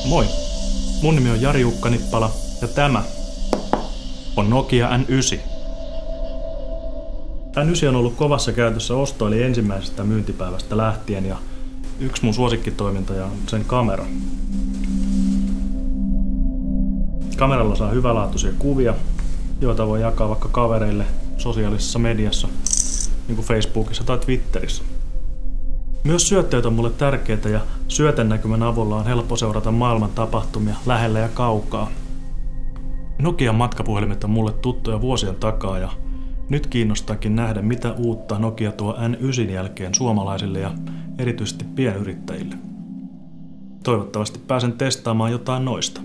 Moi! Mun nimi on Jari Ukkanippala ja tämä on Nokia N9. N9 on ollut kovassa käytössä ostoili ensimmäisestä myyntipäivästä lähtien ja yksi mun suosikkitoimintoja on sen kamera. Kameralla saa hyvälaatuisia kuvia, joita voi jakaa vaikka kavereille sosiaalisessa mediassa, niin kuin Facebookissa tai Twitterissä. Myös syötteet on mulle tärkeitä ja syötenäkymän avulla on helppo seurata maailman tapahtumia lähellä ja kaukaa. Nokian matkapuhelimet on mulle tuttuja vuosien takaa ja nyt kiinnostaakin nähdä, mitä uutta Nokia tuo N9 jälkeen suomalaisille ja erityisesti pienyrittäjille. Toivottavasti pääsen testaamaan jotain noista.